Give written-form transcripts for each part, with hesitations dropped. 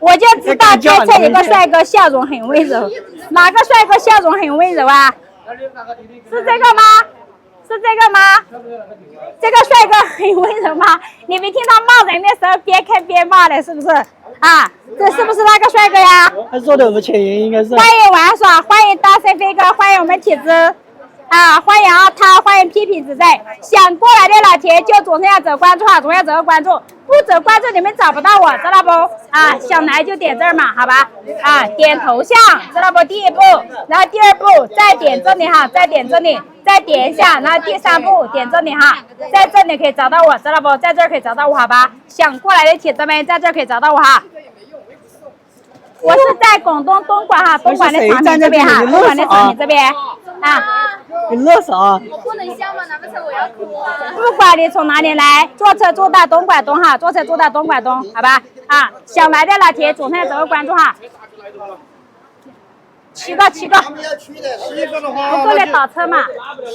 我就知道开车一个帅哥笑容很温柔，哪个帅哥笑容很温柔啊？是这个吗？是这个吗？这个帅哥很温柔吗？你没听他骂人的时候边开边骂的，是不是？啊，这是不是那个帅哥呀？他说的不确定，应该是。欢迎玩耍，欢迎大神飞哥，欢迎我们体质，啊，欢迎阿涛，欢迎屁屁子在。想过来的老铁就左上角走关注哈，左上角走关注，不走关注你们找不到我，知道不？啊，想来就点这儿嘛，好吧？啊，点头像，知道不？第一步，然后第二步再点这里哈，再点这里，再点一下，然后第三步点这里哈，在这里可以找到我，知道不？在这儿可以找到我，好吧？想过来的铁子们在这儿可以找到我哈。我是在广东东莞哈，东莞的长平这边哈，东莞的长平这边啊。你乐啥？我不能笑吗？难不成我要哭啊？不管你从哪里来，坐车坐到东莞东哈，坐车坐到东莞东，好吧？啊，想来的老铁左上角关注哈。七个。不过来倒车嘛。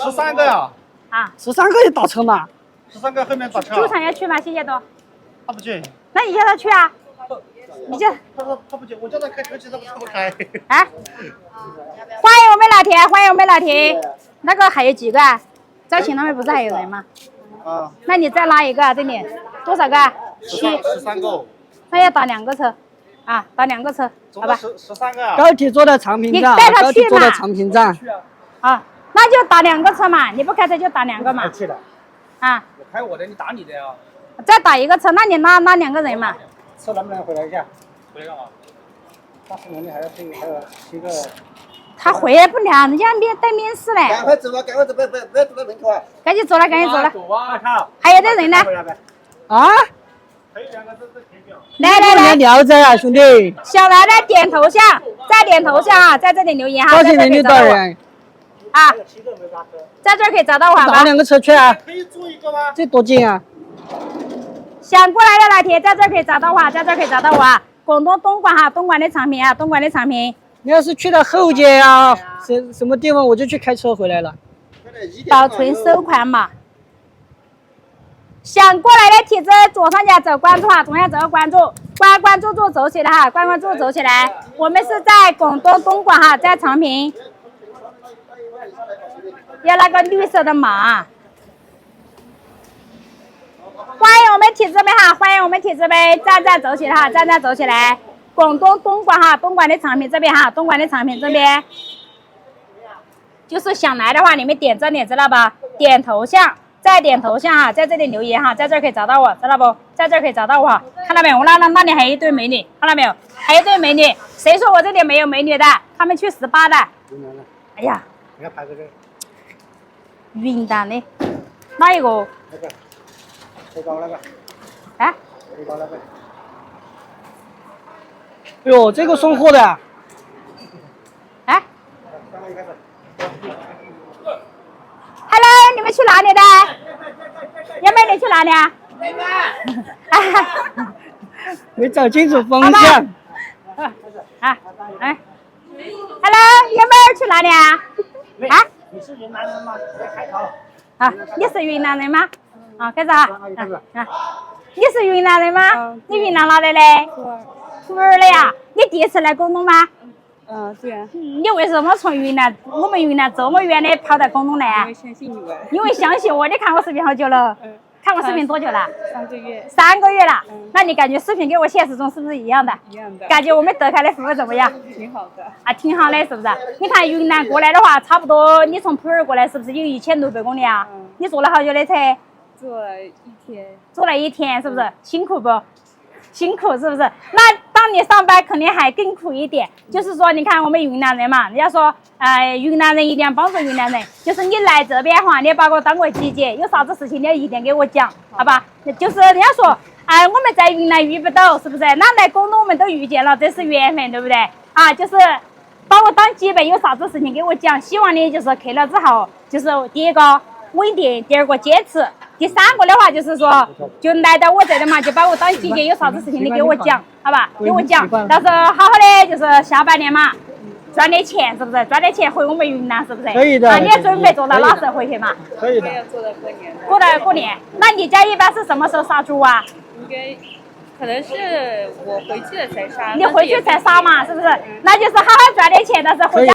13个呀。啊。13个也倒车嘛？13个后面倒车。朱厂要去吗？谢谢多。他不去。那你叫他去啊？你就他不去，我叫他开车去，他不开。啊！欢迎我们老铁，欢迎我们老铁。那个还有几个啊？招勤他们不是还有人吗？啊。那你再拉一个这里，多少个？13个。那要打2个车，啊，打2个车，好吧？13个啊。高铁坐到长平站，你带他去嘛？坐到长平站。啊，那就打2个车嘛，你不开车就打2个嘛。去的。啊。我开我的，你打你的呀。再打1个车，那你拉2个人嘛。车能不能回来一下？回来干嘛？80公里还有7个。他回来不了，人家带面试嘞。赶快走啊！赶快走，不要堵在门口啊！赶紧走了，赶紧走了。走啊！靠！还有的人呢？啊？来，聊着啊，兄弟。想来的点头像，再点头像啊，在这里留言哈。高兴人就到人。啊，在这儿可以找到我，好吧？打2个车去啊？可以租一个吗？这多近啊！想过来的老铁，在这儿可以找到我，在这儿可以找到我啊！广东东莞哈，东莞的长平啊，东莞的长平。你要是去到后街啊，什么地方，我就去开车回来了。保存收款码。想过来的体质，左上角走关注哈，左上角走关注，关注走起来哈，关注走起来。我们是在广东东莞哈，在长平。要那个绿色的码。欢迎我们体质们哈，欢迎我们体质们，站走起来哈，站走起来。广东东莞哈，东莞的长平这边哈，东莞的长平这边，就是想来的话，你们点这里知道吧？点头像，再点头像哈，在这里留言哈，在这儿可以找到我，知道不？在这儿可以找到我，看到没有？我那里还有一堆美女，看到没有？还有一堆美女，谁说我这里没有美女的？他们去18的。哎呀，你看拍这个。云南的，哪一个？那个，最高那个。啊？最高那个。哎呦，这个送货的。哎 ，Hello， 你们去哪里的？杨妹，你去哪里啊？没找清楚方向。哎，Hello， 杨妹去哪里啊？啊？你是云南人吗？在开头。啊，你是云南人吗？啊，开始啊。你是云南人吗？你云南哪里嘞？普洱的呀。你第一次来广东吗？对啊。你为什么从我们云南这么远的跑到广东来啊？因为相信我，你看我视频好久了？看我视频多久了？3个月。3个月了。那你感觉视频跟我现实中是不是一样的？一样的。感觉我们德凯的服务怎么样？挺好的。啊，挺好的，是不是？你看云南过来的话，差不多你从普洱过来，是不是有1600公里啊？你坐了好久的车？坐了1天。坐了1天，是不是？辛苦不？辛苦是不是？那当你上班肯定还更苦一点。就是说，你看我们云南人嘛，人家说，云南人一定要帮助云南人。就是你来这边的话，你把我当个姐姐，有啥子事情你要一定给我讲，好吧？就是人家说，我们在云南遇不到，是不是？那来广东我们都遇见了，这是缘分，对不对？啊，就是把我当姐妹，有啥子事情给我讲。希望你就是去了之后，就是第一个稳定，第2个坚持。第3个的话就是说，就来到我这里嘛，就把我当姐姐，有啥子事情你给我讲，好吧？给我讲，到时候好好的就是下半年嘛，赚点钱，是不是？赚点钱回我们云南，是不是？可以的。你也准备做到哪时候回去嘛？可以的。要做到过年。过年。那你家一般是什么时候杀猪啊？应该可能是我回去了才杀。你回去才杀嘛，是不是？那就是好好赚点钱，但是回家。